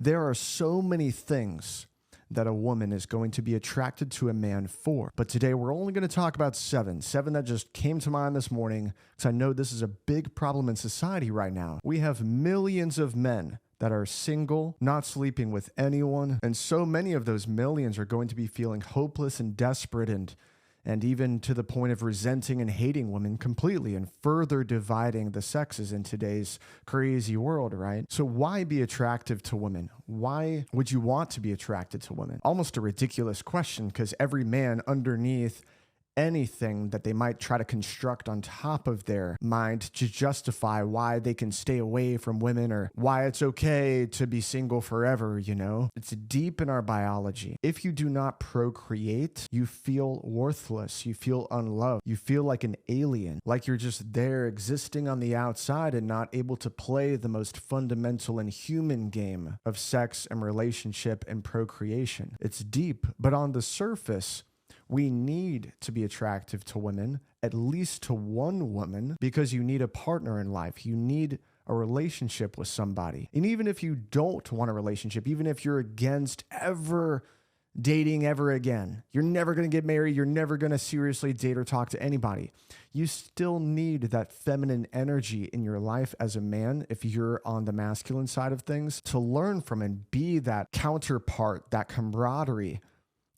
There are so many things that a woman is going to be attracted to a man for. But today we're only going to talk about seven that just came to mind this morning, because I know this is a big problem in society right now. We have millions of men that are single, not sleeping with anyone, and so many of those millions are going to be feeling hopeless and desperate and even to the point of resenting and hating women completely and further dividing the sexes in today's crazy world, right? So why be attractive to women? Why would you want to be attracted to women? Almost a ridiculous question, because every man underneath anything that they might try to construct on top of their mind to justify why they can stay away from women or why it's okay to be single forever, It's deep in our biology. If you do not procreate, you feel worthless. You feel unloved. You feel like an alien, like you're just there existing on the outside and not able to play the most fundamental and human game of sex and relationship and procreation. It's deep, but on the surface, we need to be attractive to women, at least to one woman, because you need a partner in life. You need a relationship with somebody. And even if you don't want a relationship, even if you're against ever dating ever again, you're never going to get married, you're never going to seriously date or talk to anybody, you still need that feminine energy in your life as a man, if you're on the masculine side of things, to learn from and be that counterpart, that camaraderie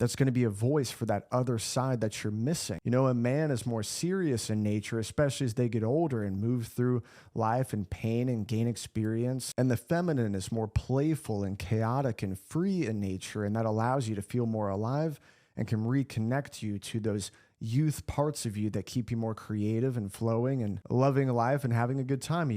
that's going to be a voice for that other side that you're missing. A man is more serious in nature, especially as they get older and move through life and pain and gain experience. And the feminine is more playful and chaotic and free in nature, and that allows you to feel more alive and can reconnect you to those youth parts of you that keep you more creative and flowing and loving life and having a good time,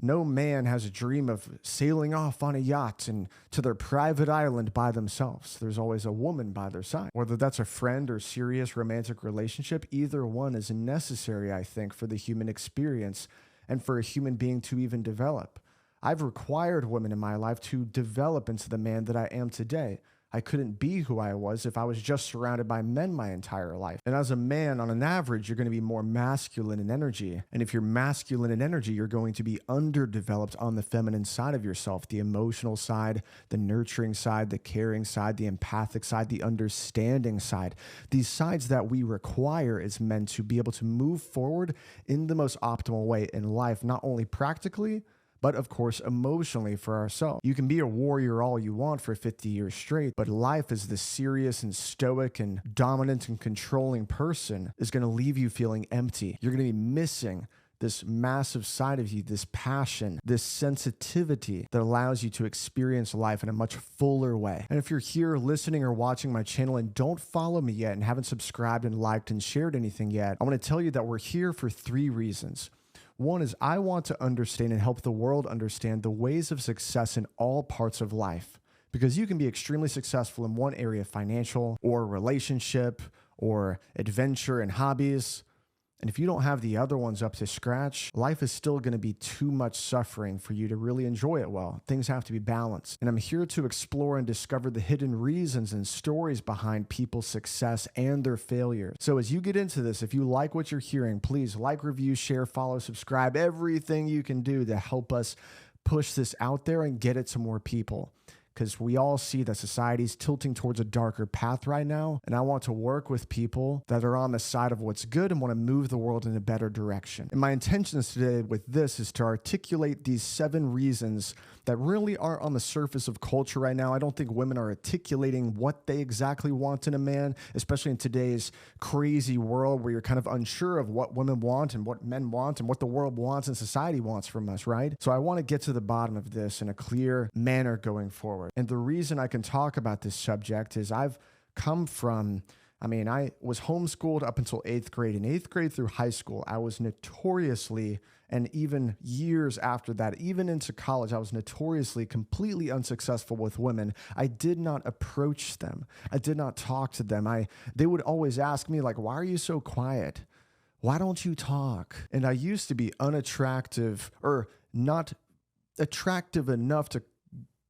No man has a dream of sailing off on a yacht and to their private island by themselves. There's always a woman by their side. Whether that's a friend or serious romantic relationship, either one is necessary, I think, for the human experience and for a human being to even develop. I've required women in my life to develop into the man that I am today. I couldn't be who I was if I was just surrounded by men my entire life. And as a man, on an average, you're going to be more masculine in energy. And if you're masculine in energy, you're going to be underdeveloped on the feminine side of yourself, the emotional side, the nurturing side, the caring side, the empathic side, the understanding side. These sides that we require as men to be able to move forward in the most optimal way in life, not only practically, but of course, emotionally for ourselves. You can be a warrior all you want for 50 years straight, but life as the serious and stoic and dominant and controlling person is going to leave you feeling empty. You're going to be missing this massive side of you, this passion, this sensitivity that allows you to experience life in a much fuller way. And if you're here listening or watching my channel and don't follow me yet and haven't subscribed and liked and shared anything yet, I want to tell you that we're here for 3 reasons. One is I want to understand and help the world understand the ways of success in all parts of life, because you can be extremely successful in one area, financial or relationship or adventure and hobbies. And if you don't have the other ones up to scratch, life is still going to be too much suffering for you to really enjoy it well. Things have to be balanced. And I'm here to explore and discover the hidden reasons and stories behind people's success and their failure. So as you get into this, if you like what you're hearing, please like, review, share, follow, subscribe, everything you can do to help us push this out there and get it to more people. Because we all see that society's tilting towards a darker path right now. And I want to work with people that are on the side of what's good and want to move the world in a better direction. And my intentions today with this is to articulate these 7 reasons that really aren't on the surface of culture right now. I don't think women are articulating what they exactly want in a man, especially in today's crazy world where you're kind of unsure of what women want and what men want and what the world wants and society wants from us, right? So I want to get to the bottom of this in a clear manner going forward. And the reason I can talk about this subject is I was homeschooled up until 8th grade. In 8th grade through high school, I was notoriously, and even years after that, even into college, I was notoriously completely unsuccessful with women. I did not approach them. I did not talk to them. They would always ask me, like, why are you so quiet? Why don't you talk? And I used to be unattractive or not attractive enough to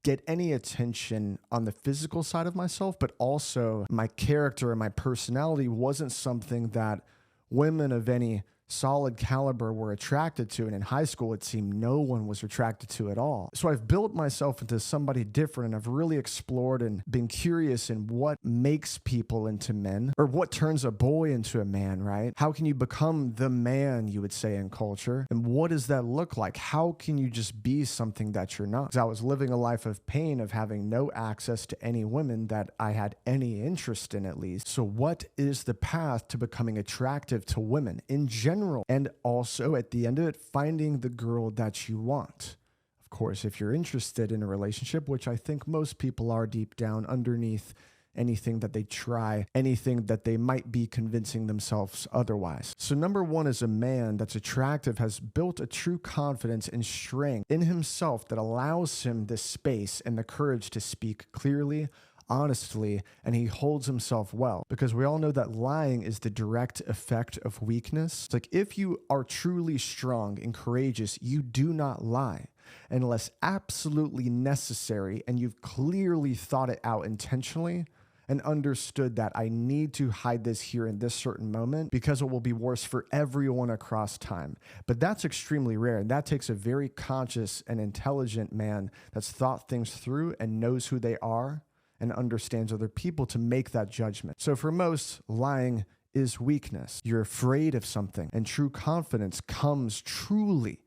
get any attention on the physical side of myself, but also my character and my personality wasn't something that women of any solid caliber were attracted to. And in high school, it seemed no one was attracted to at all. So I've built myself into somebody different, and I've really explored and been curious in what makes people into men, or what turns a boy into a man, right? How can you become the man, you would say, in culture? And what does that look like? How can you just be something that you're not? Because I was living a life of pain, of having no access to any women that I had any interest in, at least. So what is the path to becoming attractive to women in general? And also at the end of it, finding the girl that you want. Of course, if you're interested in a relationship, which I think most people are deep down underneath anything that they try, anything that they might be convincing themselves otherwise. So number one is a man that's attractive, has built a true confidence and strength in himself that allows him the space and the courage to speak clearly, honestly, and he holds himself well. Because we all know that lying is the direct effect of weakness. It's like, if you are truly strong and courageous, you do not lie unless absolutely necessary and you've clearly thought it out intentionally and understood that I need to hide this here in this certain moment because it will be worse for everyone across time. But that's extremely rare, and that takes a very conscious and intelligent man that's thought things through and knows who they are and understands other people to make that judgment. So for most, lying is weakness. You're afraid of something, and true confidence comes truly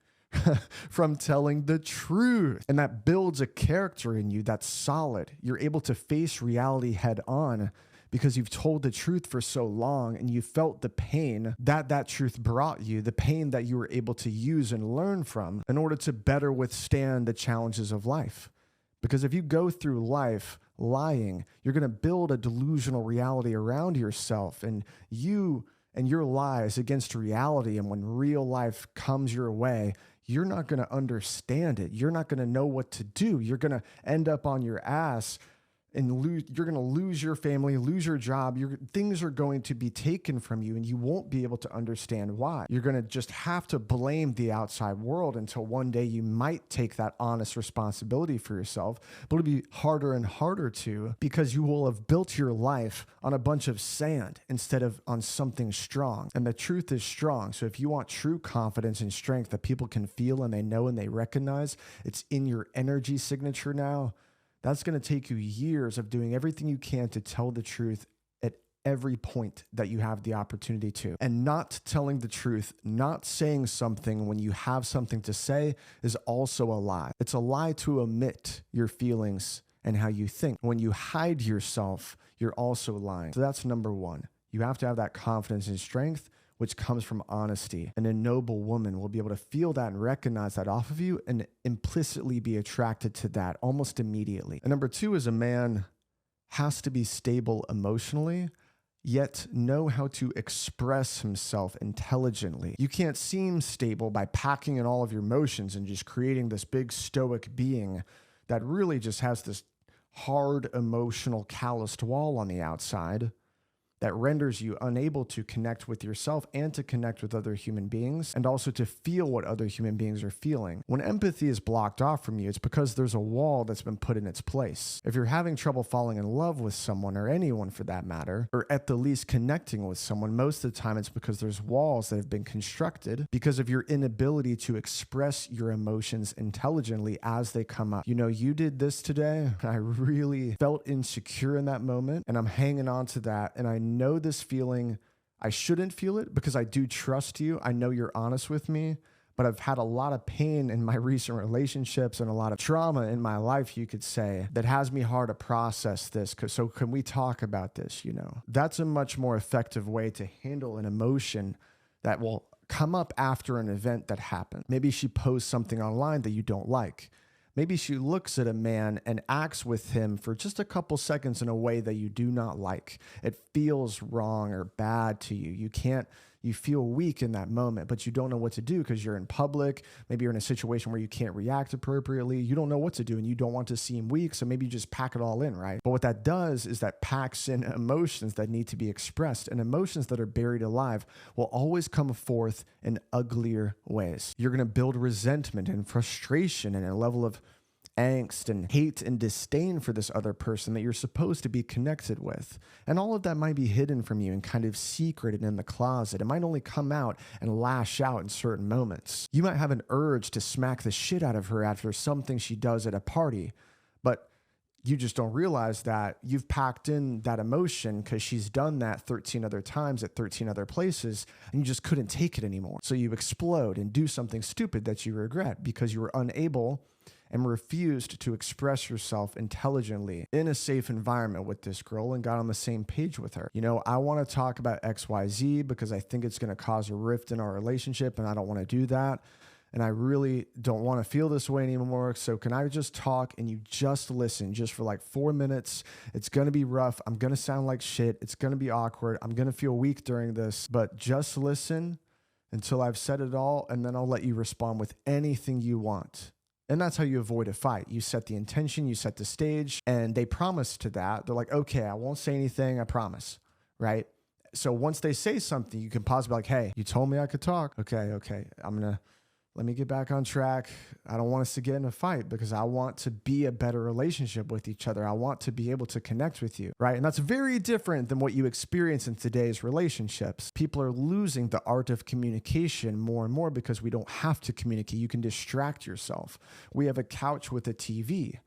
from telling the truth. And that builds a character in you that's solid. You're able to face reality head on because you've told the truth for so long and you felt the pain that that truth brought you, the pain that you were able to use and learn from in order to better withstand the challenges of life. Because if you go through life lying, you're going to build a delusional reality around yourself, and you and your lies against reality. And when real life comes your way, you're not going to understand it. You're not going to know what to do. You're going to end up on your ass and you're going to lose your family, lose your job. Things are going to be taken from you, and you won't be able to understand why. You're going to just have to blame the outside world until one day you might take that honest responsibility for yourself. But it'll be harder and harder to, because you will have built your life on a bunch of sand instead of on something strong. And the truth is strong. So if you want true confidence and strength that people can feel and they know and they recognize, it's in your energy signature now. That's going to take you years of doing everything you can to tell the truth at every point that you have the opportunity to. And not telling the truth, not saying something when you have something to say, is also a lie. It's a lie to omit your feelings and how you think. When you hide yourself, you're also lying. So that's number one. You have to have that confidence and strength, which comes from honesty. And a noble woman will be able to feel that and recognize that off of you and implicitly be attracted to that almost immediately. And number two is a man has to be stable emotionally, yet know how to express himself intelligently. You can't seem stable by packing in all of your emotions and just creating this big stoic being that really just has this hard, emotional, calloused wall on the outside that renders you unable to connect with yourself and to connect with other human beings, and also to feel what other human beings are feeling. When empathy is blocked off from you, it's because there's a wall that's been put in its place. If you're having trouble falling in love with someone, or anyone for that matter, or at the least connecting with someone, most of the time it's because there's walls that have been constructed because of your inability to express your emotions intelligently as they come up. You know, you did this today. I really felt insecure in that moment, and I'm hanging on to that, and I know this feeling. I shouldn't feel it because I do trust you. I know you're honest with me, but I've had a lot of pain in my recent relationships and a lot of trauma in my life, you could say, that has me hard to process this. So can we talk about this? You know, that's a much more effective way to handle an emotion that will come up after an event that happened. Maybe she posts something online that you don't like. Maybe she looks at a man and acts with him for just a couple seconds in a way that you do not like. It feels wrong or bad to you. You feel weak in that moment, but you don't know what to do because you're in public. Maybe you're in a situation where you can't react appropriately. You don't know what to do and you don't want to seem weak. So maybe you just pack it all in, right? But what that does is that packs in emotions that need to be expressed, and emotions that are buried alive will always come forth in uglier ways. You're going to build resentment and frustration and a level of angst and hate and disdain for this other person that you're supposed to be connected with. And all of that might be hidden from you and kind of secreted in the closet. It might only come out and lash out in certain moments. You might have an urge to smack the shit out of her after something she does at a party, but you just don't realize that you've packed in that emotion because she's done that 13 other times at 13 other places, and you just couldn't take it anymore. So you explode and do something stupid that you regret because you were unable and refused to express yourself intelligently in a safe environment with this girl and got on the same page with her. You know, I want to talk about XYZ because I think it's going to cause a rift in our relationship, and I don't want to do that. And I really don't want to feel this way anymore. So can I just talk and you just listen just for like 4 minutes? It's going to be rough. I'm going to sound like shit. It's going to be awkward. I'm going to feel weak during this, but just listen until I've said it all. And then I'll let you respond with anything you want. And that's how you avoid a fight. You set the intention, you set the stage, and they promise to that. They're like, okay, I won't say anything. I promise. Right? So once they say something, you can pause and be like, hey, you told me I could talk. Okay. Let me get back on track. I don't want us to get in a fight because I want to be a better relationship with each other. I want to be able to connect with you, right? And that's very different than what you experience in today's relationships. People are losing the art of communication more and more because we don't have to communicate. You can distract yourself. We have a couch with a TV.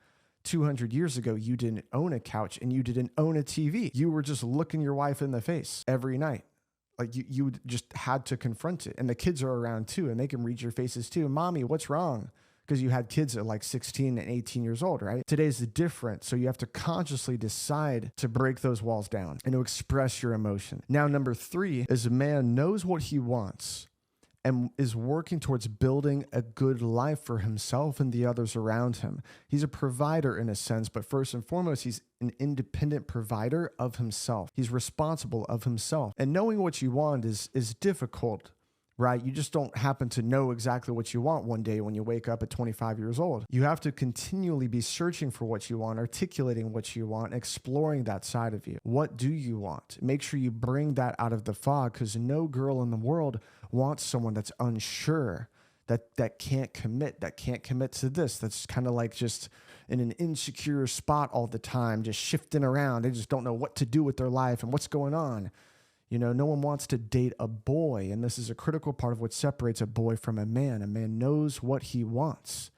200 years ago, you didn't own a couch and you didn't own a TV. You were just looking your wife in the face every night. Like you just had to confront it. And the kids are around too, and they can read your faces too. Mommy, what's wrong? Because you had kids at like 16 and 18 years old, right? Today's different. So you have to consciously decide to break those walls down and to express your emotion. Now, number 3 is a man knows what he wants and is working towards building a good life for himself and the others around him. He's a provider in a sense, but first and foremost, he's an independent provider of himself. He's responsible of himself. And knowing what you want is difficult, right? You just don't happen to know exactly what you want one day when you wake up at 25 years old. You have to continually be searching for what you want, articulating what you want, exploring that side of you. What do you want? Make sure you bring that out of the fog, because no girl in the world wants someone that's unsure, that can't commit to this, that's kind of like just in an insecure spot all the time, just shifting around. They just don't know what to do with their life and what's going on. You know, no one wants to date a boy, and this is a critical part of what separates a boy from a man. A man knows what he wants.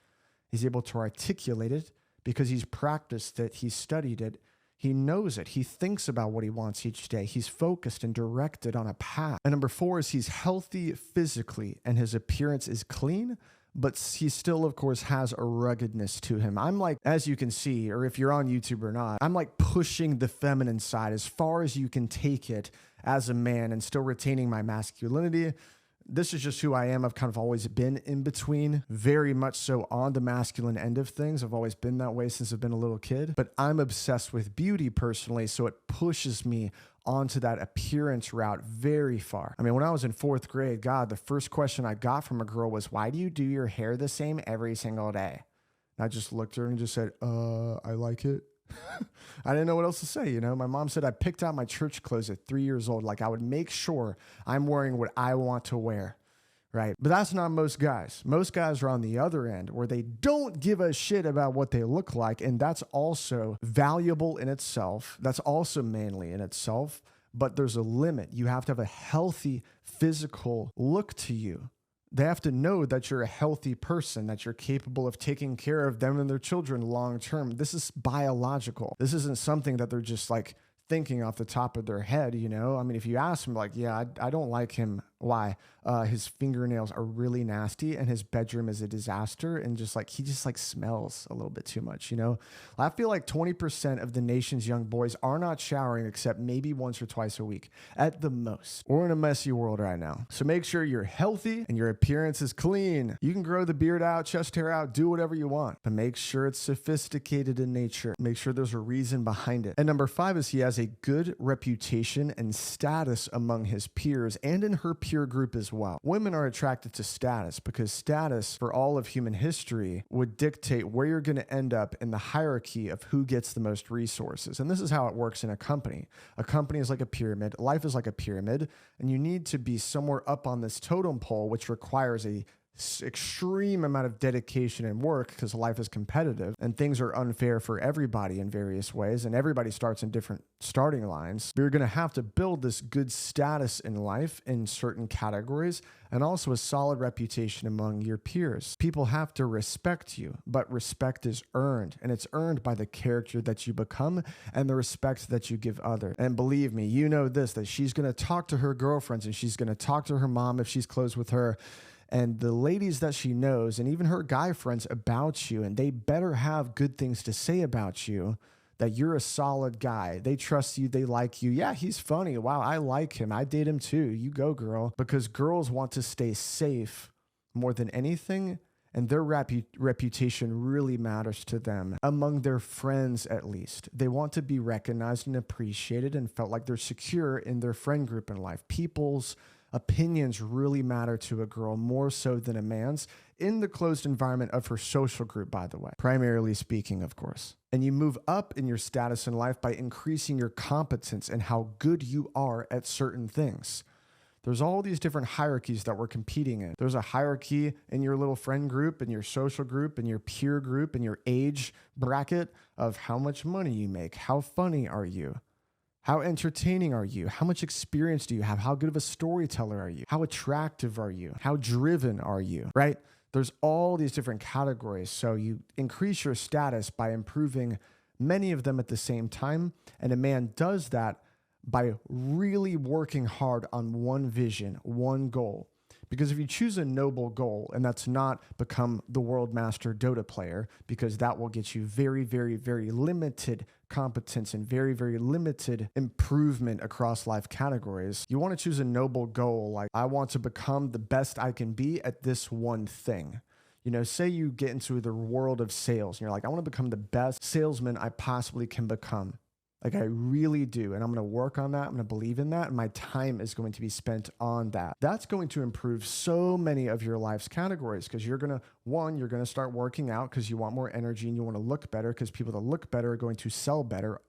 He's able to articulate it because he's practiced it, he's studied it, he knows it, he thinks about what he wants each day, he's focused and directed on a path. And number 4 is he's healthy physically and his appearance is clean, but he still, of course, has a ruggedness to him. I'm like, as you can see, or if you're on YouTube or not, I'm like pushing the feminine side as far as you can take it as a man and still retaining my masculinity. This is just who I am. I've kind of always been in between, very much so on the masculine end of things. I've always been that way since I've been a little kid, but I'm obsessed with beauty personally, so it pushes me onto that appearance route very far. I mean, when I was in 4th grade, God, the first question I got from a girl was, why do you do your hair the same every single day? And I just looked at her and just said, I like it. I didn't know what else to say. You know, my mom said I picked out my church clothes at 3 years old. Like I would make sure I'm wearing what I want to wear. Right. But that's not most guys. Most guys are on the other end where they don't give a shit about what they look like. And that's also valuable in itself. That's also manly in itself. But there's a limit. You have to have a healthy physical look to you. They have to know that you're a healthy person, that you're capable of taking care of them and their children long term. This is biological. This isn't something that they're just like thinking off the top of their head, you know? I mean, if you ask them like, yeah, I don't like him. Why? His fingernails are really nasty and his bedroom is a disaster. And just like, he just like smells a little bit too much, you know? I feel like 20% of the nation's young boys are not showering except maybe once or twice a week at the most. We're in a messy world right now. So make sure you're healthy and your appearance is clean. You can grow the beard out, chest hair out, do whatever you want, but make sure it's sophisticated in nature. Make sure there's a reason behind it. And number 5 is he has a good reputation and status among his peers and in her peer group as well. Women are attracted to status because status for all of human history would dictate where you're going to end up in the hierarchy of who gets the most resources. And this is how it works in a company. A company is like a pyramid. Life is like a pyramid, and you need to be somewhere up on this totem pole, which requires a extreme amount of dedication and work because life is competitive and things are unfair for everybody in various ways, and everybody starts in different starting lines. You're going to have to build this good status in life in certain categories and also a solid reputation among your peers. People have to respect you, but respect is earned, and it's earned by the character that you become and the respect that you give others. And believe me, you know this, that she's going to talk to her girlfriends and she's going to talk to her mom if she's close with her, and the ladies that she knows, and even her guy friends about you, and they better have good things to say about you, that you're a solid guy. They trust you. They like you. Yeah, he's funny. Wow, I like him. I date him too. You go, girl. Because girls want to stay safe more than anything, and their reputation really matters to them, among their friends at least. They want to be recognized and appreciated and felt like they're secure in their friend group in life. People's opinions really matter to a girl more so than a man's in the closed environment of her social group, by the way, primarily speaking, of course. And you move up in your status in life by increasing your competence and how good you are at certain things. There's all these different hierarchies that we're competing in. There's a hierarchy in your little friend group, in your social group, in your peer group, in your age bracket of how much money you make, how funny are you, how entertaining are you? How much experience do you have? How good of a storyteller are you? How attractive are you? How driven are you? Right? There's all these different categories. So you increase your status by improving many of them at the same time. And a man does that by really working hard on one vision, one goal. Because if you choose a noble goal, and that's not become the world master Dota player, because that will get you very, very, very limited competence and very, very limited improvement across life categories. You want to choose a noble goal, like I want to become the best I can be at this one thing. You know, say you get into the world of sales and you're like, I want to become the best salesman I possibly can become. Like I really do. And I'm going to work on that. I'm going to believe in that. And my time is going to be spent on that. That's going to improve so many of your life's categories because you're going to start working out because you want more energy and you want to look better because people that look better are going to sell better.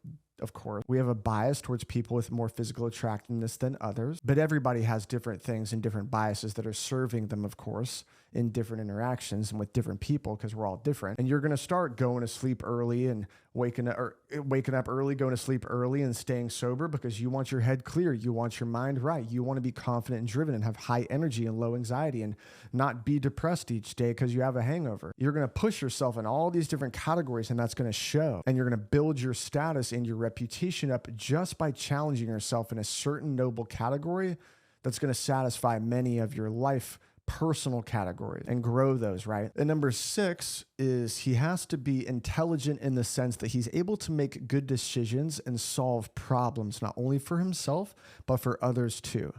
Of course, we have a bias towards people with more physical attractiveness than others, but everybody has different things and different biases that are serving them, of course, in different interactions and with different people because we're all different. And you're going to start going to sleep early and waking up early, going to sleep early and staying sober because you want your head clear. You want your mind right. You want to be confident and driven and have high energy and low anxiety and not be depressed each day because you have a hangover. You're going to push yourself in all these different categories and that's going to show. And you're going to build your status and your reputation up just by challenging yourself in a certain noble category that's going to satisfy many of your life personal categories and grow those, right? And number 6 is he has to be intelligent in the sense that he's able to make good decisions and solve problems, not only for himself, but for others too.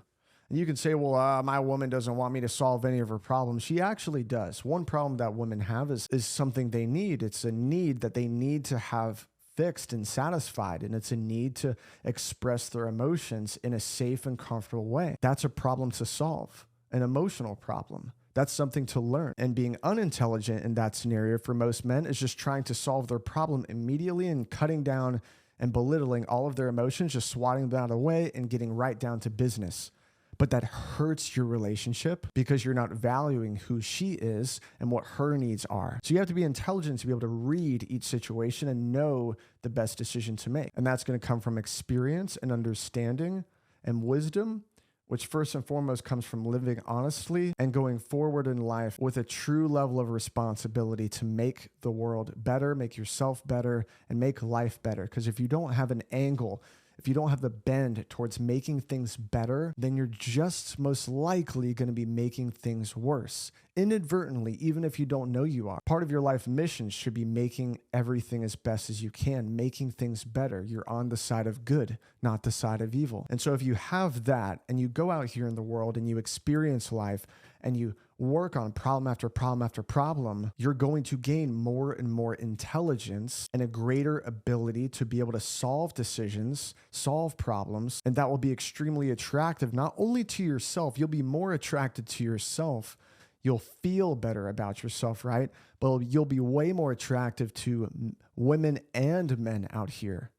And you can say, well, my woman doesn't want me to solve any of her problems. She actually does. One problem that women have is something they need. It's a need that they need to have fixed and satisfied, and it's a need to express their emotions in a safe and comfortable way. That's a problem to solve. An emotional problem. That's something to learn. And being unintelligent in that scenario for most men is just trying to solve their problem immediately and cutting down and belittling all of their emotions, just swatting them out of the way and getting right down to business. But that hurts your relationship because you're not valuing who she is and what her needs are. So you have to be intelligent to be able to read each situation and know the best decision to make. And that's going to come from experience and understanding and wisdom, which first and foremost comes from living honestly and going forward in life with a true level of responsibility to make the world better, make yourself better, and make life better. Because if you don't have an angle, if you don't have the bend towards making things better, then you're just most likely going to be making things worse. Inadvertently, even if you don't know you are. Part of your life mission should be making everything as best as you can, making things better. You're on the side of good, not the side of evil. And so if you have that and you go out here in the world and you experience life and you work on problem after problem after problem, you're going to gain more and more intelligence and a greater ability to be able to solve decisions, solve problems, and that will be extremely attractive, not only to yourself, you'll be more attracted to yourself. You'll feel better about yourself, right? But you'll be way more attractive to women and men out here.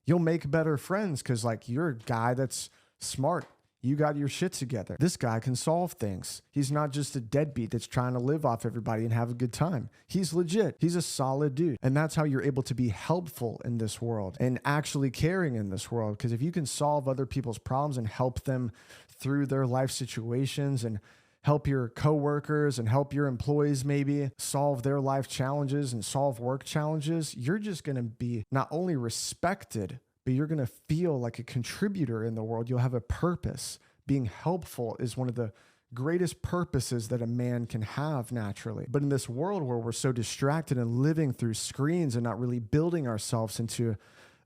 You'll make better friends because like you're a guy that's smart. You got your shit together. This guy can solve things. He's not just a deadbeat that's trying to live off everybody and have a good time. He's legit. He's a solid dude. And that's how you're able to be helpful in this world and actually caring in this world. Because if you can solve other people's problems and help them through their life situations and help your coworkers and help your employees maybe solve their life challenges and solve work challenges, you're just going to be not only respected, but you're going to feel like a contributor in the world. You'll have a purpose. Being helpful is one of the greatest purposes that a man can have naturally. But in this world where we're so distracted and living through screens and not really building ourselves into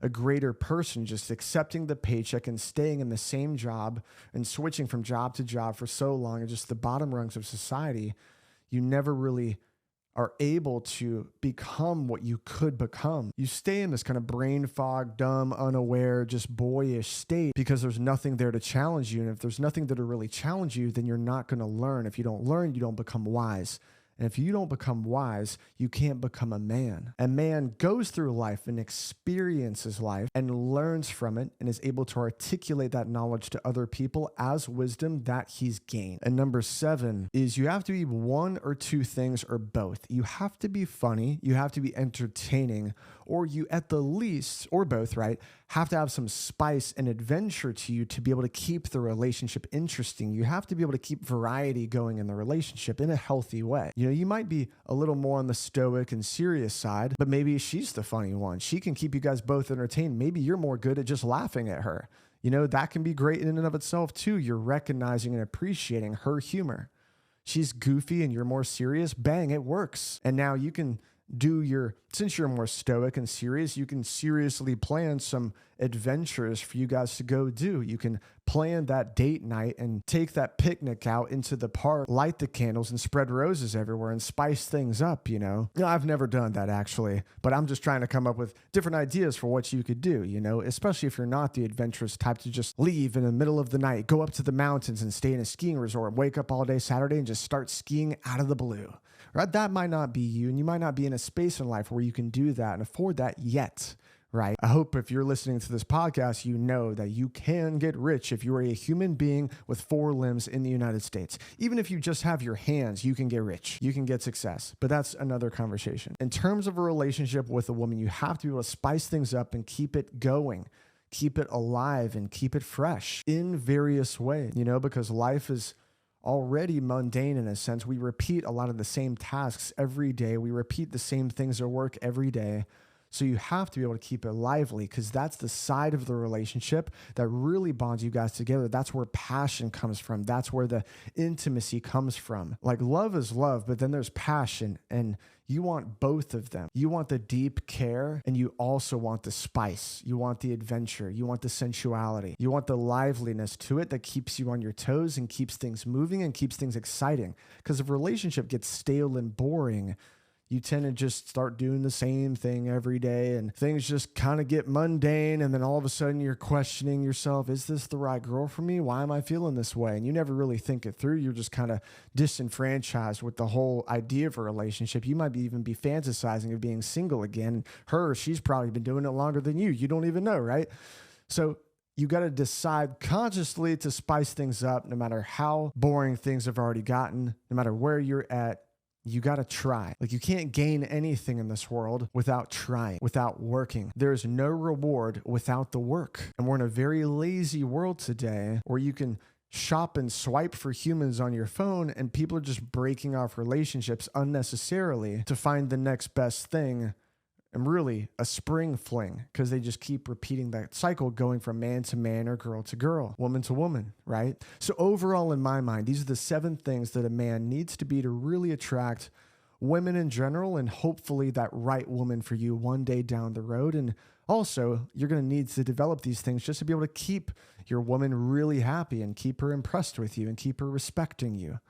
a greater person, just accepting the paycheck and staying in the same job and switching from job to job for so long and just the bottom rungs of society, you never really are able to become what you could become. You stay in this kind of brain fog, dumb, unaware, just boyish state because there's nothing there to challenge you. And if there's nothing there to really challenge you, then you're not going to learn. If you don't learn, you don't become wise. And if you don't become wise, you can't become a man. A man goes through life and experiences life and learns from it and is able to articulate that knowledge to other people as wisdom that he's gained. And number 7 is you have to be one or two things or both. You have to be funny, you have to be entertaining, or you at the least, or both, right, have to have some spice and adventure to you to be able to keep the relationship interesting. You have to be able to keep variety going in the relationship in a healthy way. You know, you might be a little more on the stoic and serious side, but maybe she's the funny one. She can keep you guys both entertained. Maybe you're more good at just laughing at her. You know, that can be great in and of itself too. You're recognizing and appreciating her humor. She's goofy and you're more serious. Bang, it works. And now you can since you're more stoic and serious, you can seriously plan some adventures for you guys to go do. You can plan that date night and take that picnic out into the park, light the candles and spread roses everywhere and spice things up, you know? I've never done that actually, but I'm just trying to come up with different ideas for what you could do, you know, especially if you're not the adventurous type to just leave in the middle of the night, go up to the mountains and stay in a skiing resort, wake up all day Saturday and just start skiing out of the blue. Right? That might not be you, and you might not be in a space in life where you can do that and afford that yet, right? I hope if you're listening to this podcast, you know that you can get rich if you are a human being with 4 limbs in the United States. Even if you just have your hands, you can get rich. You can get success, but that's another conversation. In terms of a relationship with a woman, you have to be able to spice things up and keep it going, keep it alive, and keep it fresh in various ways, you know, because life is already mundane in a sense. We repeat a lot of the same tasks every day. We repeat the same things at work every day. So you have to be able to keep it lively because that's the side of the relationship that really bonds you guys together. That's where passion comes from. That's where the intimacy comes from. Like love is love, but then there's passion and you want both of them. You want the deep care and you also want the spice. You want the adventure. You want the sensuality. You want the liveliness to it that keeps you on your toes and keeps things moving and keeps things exciting. Because if a relationship gets stale and boring, you tend to just start doing the same thing every day and things just kind of get mundane. And then all of a sudden you're questioning yourself, is this the right girl for me? Why am I feeling this way? And you never really think it through. You're just kind of disenfranchised with the whole idea of a relationship. You might even be fantasizing of being single again. She's probably been doing it longer than you. You don't even know, right? So you got to decide consciously to spice things up no matter how boring things have already gotten, no matter where you're at. You got to try. Like you can't gain anything in this world without trying, without working. There's no reward without the work. And we're in a very lazy world today where you can shop and swipe for humans on your phone and people are just breaking off relationships unnecessarily to find the next best thing. And really a spring fling because they just keep repeating that cycle going from man to man or girl to girl, woman to woman, right? So overall, in my mind, these are the 7 things that a man needs to be to really attract women in general and hopefully that right woman for you one day down the road. And also, you're going to need to develop these things just to be able to keep your woman really happy and keep her impressed with you and keep her respecting you.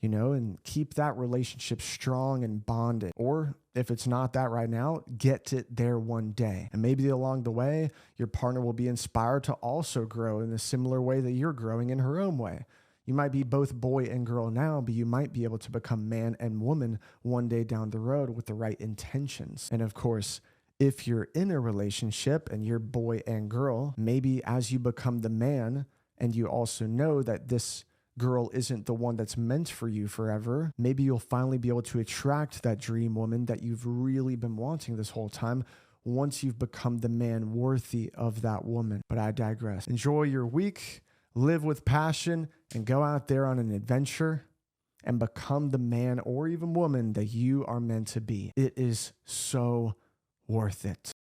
You know, and keep that relationship strong and bonded. Or if it's not that right now, get it there one day. And maybe along the way, your partner will be inspired to also grow in a similar way that you're growing in her own way. You might be both boy and girl now, but you might be able to become man and woman one day down the road with the right intentions. And of course, if you're in a relationship and you're boy and girl, maybe as you become the man, and you also know that this girl isn't the one that's meant for you forever, maybe you'll finally be able to attract that dream woman that you've really been wanting this whole time once you've become the man worthy of that woman. But I digress. Enjoy your week, live with passion, and go out there on an adventure and become the man or even woman that you are meant to be. It is so worth it.